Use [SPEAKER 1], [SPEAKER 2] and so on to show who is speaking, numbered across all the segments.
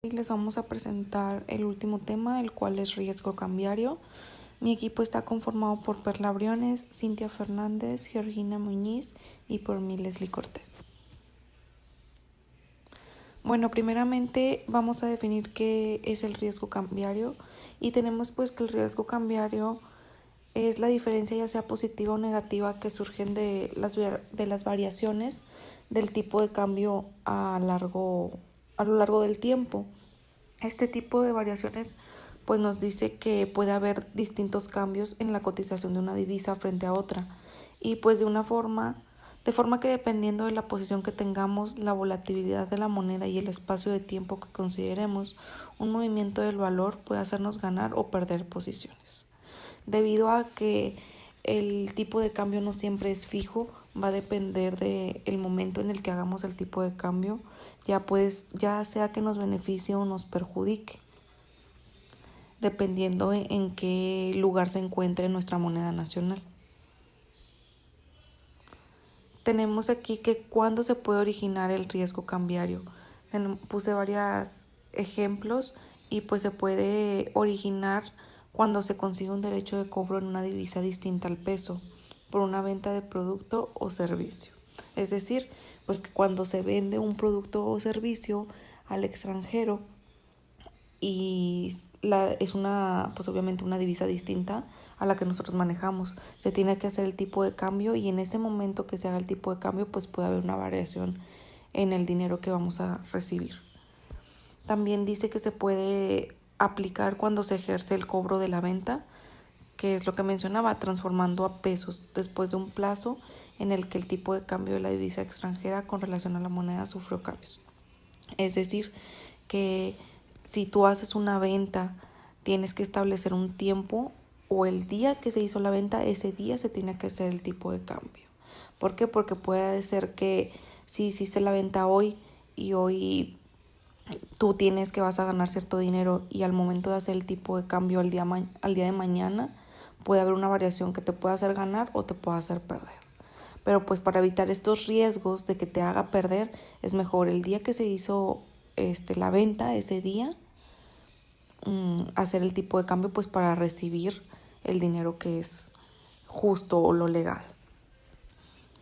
[SPEAKER 1] Y les vamos a presentar el último tema, el cual es riesgo cambiario. Mi equipo está conformado por Perla Briones, Cintia Fernández, Georgina Muñiz y por mí, Leslie Cortés. Bueno, primeramente vamos a definir qué es el riesgo cambiario y tenemos pues que el riesgo cambiario es la diferencia ya sea positiva o negativa que surgen de las variaciones del tipo de cambio a lo largo del tiempo. Este tipo de variaciones pues nos dice que puede haber distintos cambios en la cotización de una divisa frente a otra y pues de forma que dependiendo de la posición que tengamos, la volatilidad de la moneda y el espacio de tiempo que consideremos, un movimiento del valor puede hacernos ganar o perder posiciones. Debido a que el tipo de cambio no siempre es fijo, va a depender del momento en el que hagamos el tipo de cambio, ya sea que nos beneficie o nos perjudique, dependiendo en qué lugar se encuentre nuestra moneda nacional. Tenemos aquí que cuándo se puede originar el riesgo cambiario. Puse varios ejemplos y pues se puede originar cuando se consigue un derecho de cobro en una divisa distinta al peso por una venta de producto o servicio. Es decir, pues que cuando se vende un producto o servicio al extranjero y es pues obviamente una divisa distinta a la que nosotros manejamos. Se tiene que hacer el tipo de cambio y en ese momento que se haga el tipo de cambio pues puede haber una variación en el dinero que vamos a recibir. También dice que se puede aplicar cuando se ejerce el cobro de la venta, que es lo que mencionaba, transformando a pesos después de un plazo en el que el tipo de cambio de la divisa extranjera con relación a la moneda sufrió cambios. Es decir, que si tú haces una venta, tienes que establecer un tiempo o el día que se hizo la venta, ese día se tiene que hacer el tipo de cambio. ¿Por qué? Porque puede ser que si hiciste la venta hoy y hoy tú tienes que vas a ganar cierto dinero y al momento de hacer el tipo de cambio al día de mañana puede haber una variación que te pueda hacer ganar o te pueda hacer perder. Pero pues para evitar estos riesgos de que te haga perder, es mejor el día que se hizo la venta, ese día, hacer el tipo de cambio pues para recibir el dinero que es justo o lo legal.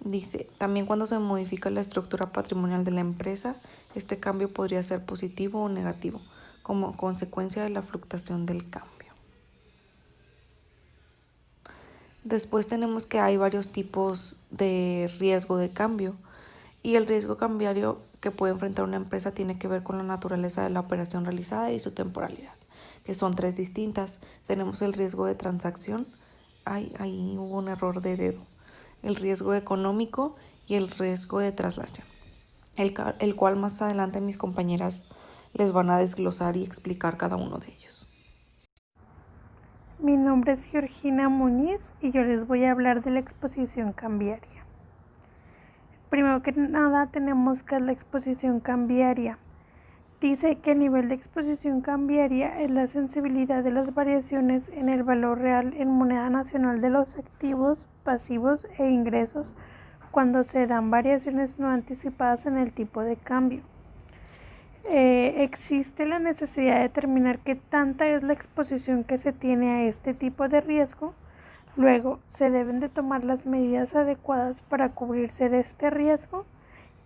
[SPEAKER 1] Dice, también cuando se modifica la estructura patrimonial de la empresa, este cambio podría ser positivo o negativo, como consecuencia de la fluctuación del cambio. Después tenemos que hay varios tipos de riesgo de cambio y el riesgo cambiario que puede enfrentar una empresa tiene que ver con la naturaleza de la operación realizada y su temporalidad, que son tres distintas. Tenemos el riesgo de transacción, ahí hubo un error de dedo, el riesgo económico y el riesgo de traslación, el cual más adelante mis compañeras les van a desglosar y explicar cada uno de ellos.
[SPEAKER 2] Mi nombre es Georgina Muñiz y yo les voy a hablar de la exposición cambiaria. Primero que nada tenemos que es la exposición cambiaria. Dice que el nivel de exposición cambiaria es la sensibilidad de las variaciones en el valor real en moneda nacional de los activos, pasivos e ingresos cuando se dan variaciones no anticipadas en el tipo de cambio. Existe la necesidad de determinar qué tanta es la exposición que se tiene a este tipo de riesgo. Luego, se deben de tomar las medidas adecuadas para cubrirse de este riesgo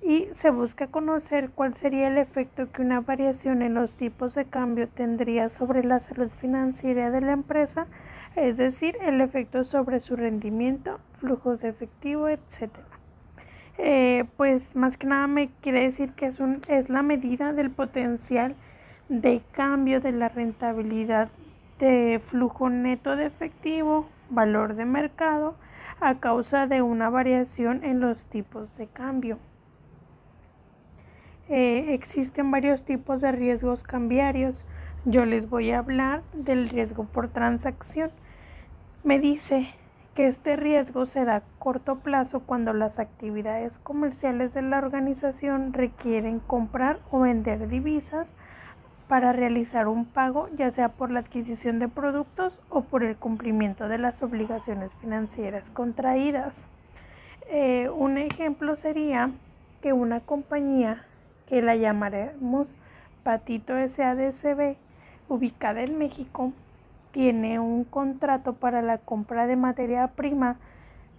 [SPEAKER 2] y se busca conocer cuál sería el efecto que una variación en los tipos de cambio tendría sobre la salud financiera de la empresa, es decir, el efecto sobre su rendimiento, flujos de efectivo, etc. Pues más que nada me quiere decir que es la medida del potencial de cambio de la rentabilidad de flujo neto de efectivo, valor de mercado, a causa de una variación en los tipos de cambio. Existen varios tipos de riesgos cambiarios. Yo les voy a hablar del riesgo por transacción. Me dice que este riesgo se da a corto plazo cuando las actividades comerciales de la organización requieren comprar o vender divisas para realizar un pago, ya sea por la adquisición de productos o por el cumplimiento de las obligaciones financieras contraídas. Un ejemplo sería que una compañía, que la llamaremos Patito SADCB, ubicada en México, tiene un contrato para la compra de materia prima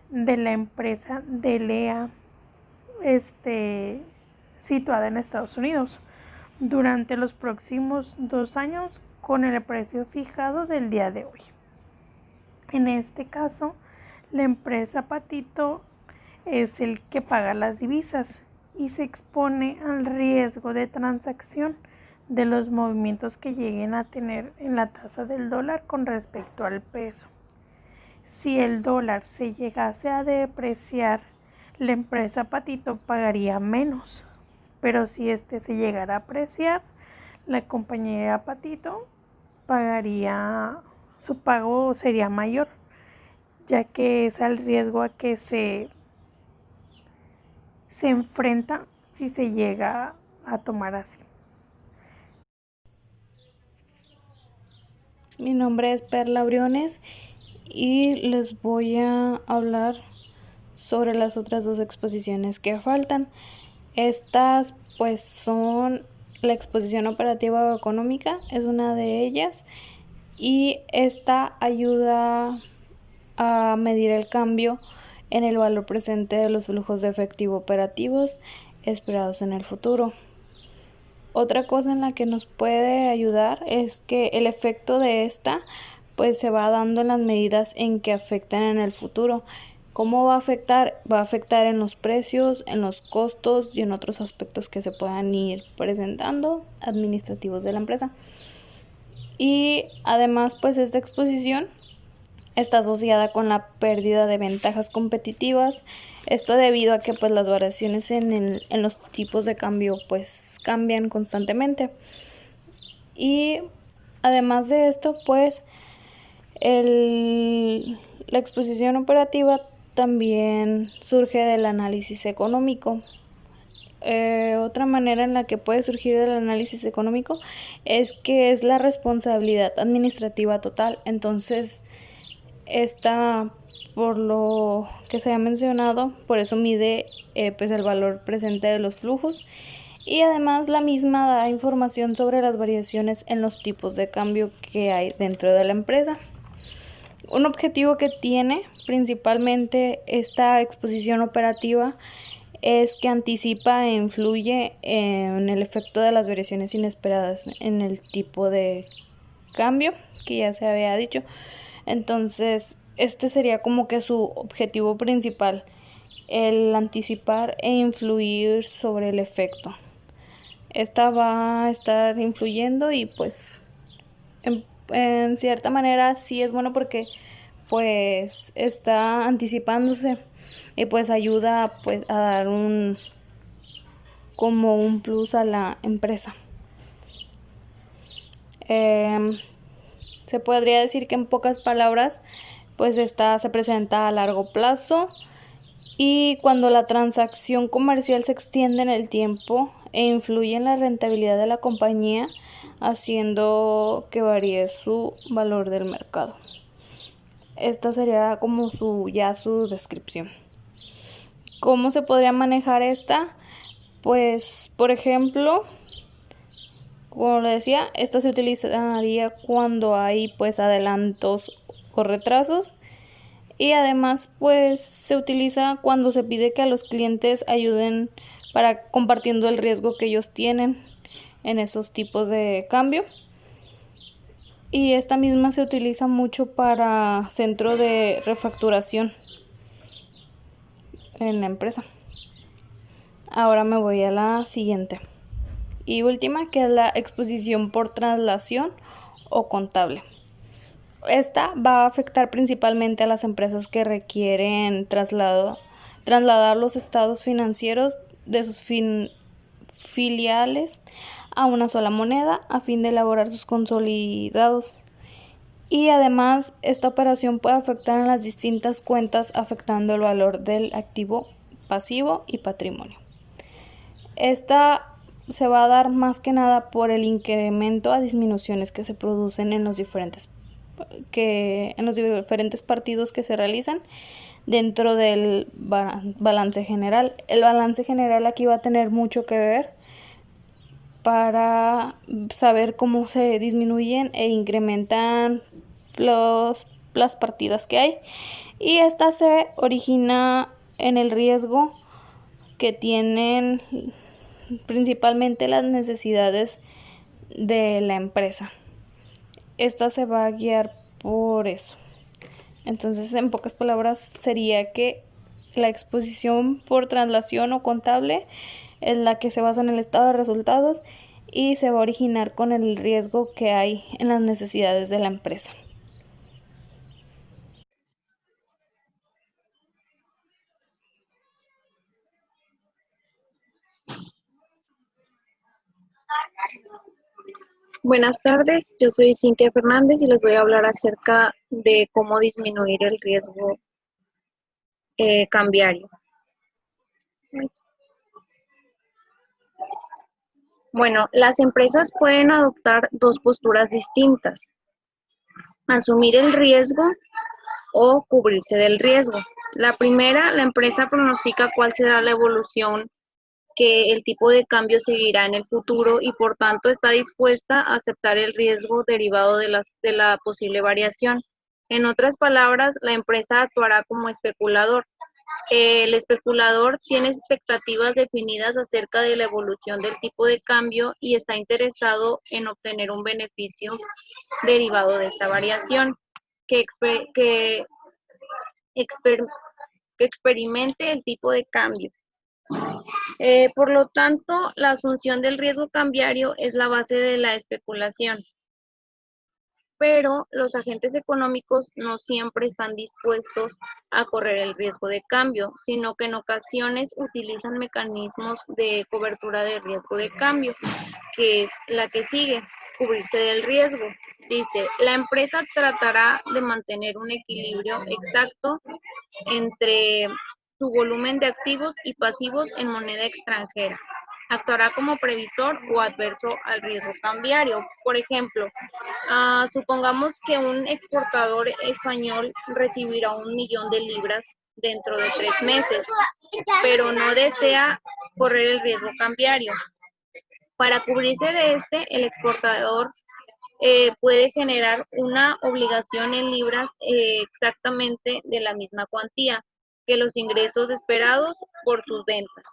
[SPEAKER 2] de la empresa Delea, situada en Estados Unidos, durante los próximos 2 años con el precio fijado del día de hoy. En este caso, la empresa Patito es el que paga las divisas y se expone al riesgo de transacción de los movimientos que lleguen a tener en la tasa del dólar con respecto al peso. Si el dólar se llegase a depreciar, la empresa Patito pagaría menos, pero si se llegara a apreciar, la compañía Patito su pago sería mayor, ya que es al riesgo a que se enfrenta si se llega a tomar así.
[SPEAKER 1] Mi nombre es Perla Briones y les voy a hablar sobre las otras 2 exposiciones que faltan. Estas pues son la exposición operativa o económica, es una de ellas, y esta ayuda a medir el cambio en el valor presente de los flujos de efectivo operativos esperados en el futuro. Otra cosa en la que nos puede ayudar es que el efecto de esta pues se va dando en las medidas en que afectan en el futuro. ¿Cómo va a afectar? Va a afectar en los precios, en los costos y en otros aspectos que se puedan ir presentando administrativos de la empresa. Y además pues esta exposición está asociada con la pérdida de ventajas competitivas. Esto debido a que pues las variaciones en los tipos de cambio pues cambian constantemente. Y además de esto pues la exposición operativa también surge del análisis económico. Otra manera en la que puede surgir del análisis económico es que es la responsabilidad administrativa total. Entonces esta, por lo que se ha mencionado, por eso mide pues el valor presente de los flujos, y además la misma da información sobre las variaciones en los tipos de cambio que hay dentro de la empresa. Un objetivo que tiene principalmente esta exposición operativa es que anticipa e influye en el efecto de las variaciones inesperadas en el tipo de cambio que ya se había dicho. Entonces, este sería como que su objetivo principal, el anticipar e influir sobre el efecto. Esta va a estar influyendo y pues en cierta manera sí es bueno porque pues está anticipándose y pues ayuda pues a dar como un plus a la empresa. Se podría decir que en pocas palabras pues esta se presenta a largo plazo y cuando la transacción comercial se extiende en el tiempo e influye en la rentabilidad de la compañía, haciendo que varíe su valor del mercado. Esta sería como su descripción. ¿Cómo se podría manejar esta? Pues, por ejemplo, como le decía, esta se utilizaría cuando hay pues adelantos o retrasos, y además pues se utiliza cuando se pide que a los clientes ayuden para compartiendo el riesgo que ellos tienen en esos tipos de cambio. Y esta misma se utiliza mucho para centro de refacturación en la empresa. Ahora me voy a la siguiente y última, que es la exposición por traslación o contable. Esta va a afectar principalmente a las empresas que requieren trasladar los estados financieros de sus filiales a una sola moneda a fin de elaborar sus consolidados. Y además esta operación puede afectar a las distintas cuentas, afectando el valor del activo, pasivo y patrimonio. Esta se va a dar más que nada por el incremento a disminuciones que se producen en los diferentes partidos que se realizan dentro del balance general. El balance general aquí va a tener mucho que ver
[SPEAKER 3] para saber cómo se disminuyen e incrementan las partidas que hay. Y esta se origina en el riesgo que tienen principalmente las necesidades de la empresa. Esta se va a guiar por eso. Entonces, en pocas palabras, sería que la exposición por traslación o contable es la que se basa en el estado de resultados y se va a originar con el riesgo que hay en las necesidades de la empresa.
[SPEAKER 4] Buenas tardes, yo soy Cintia Fernández y les voy a hablar acerca de cómo disminuir el riesgo cambiario. Bueno, las empresas pueden adoptar dos posturas distintas: asumir el riesgo o cubrirse del riesgo. La primera, la empresa pronostica cuál será la evolución que el tipo de cambio seguirá en el futuro y por tanto está dispuesta a aceptar el riesgo derivado de la posible variación. En otras palabras, la empresa actuará como especulador. El especulador tiene expectativas definidas acerca de la evolución del tipo de cambio y está interesado en obtener un beneficio derivado de esta variación que, que experimente el tipo de cambio. Por lo tanto, la asunción del riesgo cambiario es la base de la especulación. Pero los agentes económicos no siempre están dispuestos a correr el riesgo de cambio, sino que en ocasiones utilizan mecanismos de cobertura de riesgo de cambio, que es la que sigue: cubrirse del riesgo. Dice, la empresa tratará de mantener un equilibrio exacto entre su volumen de activos y pasivos en moneda extranjera. Actuará como previsor o adverso al riesgo cambiario. Por ejemplo, supongamos que un exportador español recibirá 1 millón de libras dentro de 3 meses, pero no desea correr el riesgo cambiario. Para cubrirse de el exportador puede generar una obligación en libras exactamente de la misma cuantía que los ingresos esperados por sus ventas.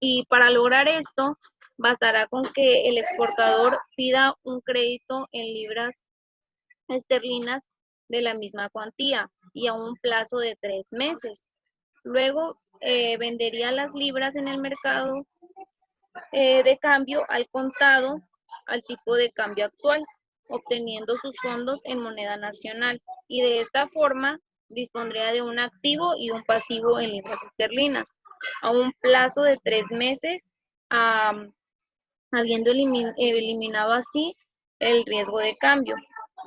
[SPEAKER 4] Y para lograr esto, bastará con que el exportador pida un crédito en libras esterlinas de la misma cuantía y a un plazo de 3 meses. Luego vendería las libras en el mercado de cambio al contado al tipo de cambio actual, obteniendo sus fondos en moneda nacional, y de esta forma dispondría de un activo y un pasivo en libras esterlinas a un plazo de 3 meses, habiendo eliminado así el riesgo de cambio.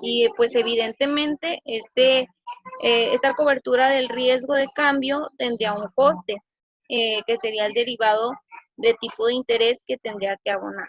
[SPEAKER 4] Y pues evidentemente esta cobertura del riesgo de cambio tendría un coste, que sería el derivado de tipo de interés que tendría que abonar.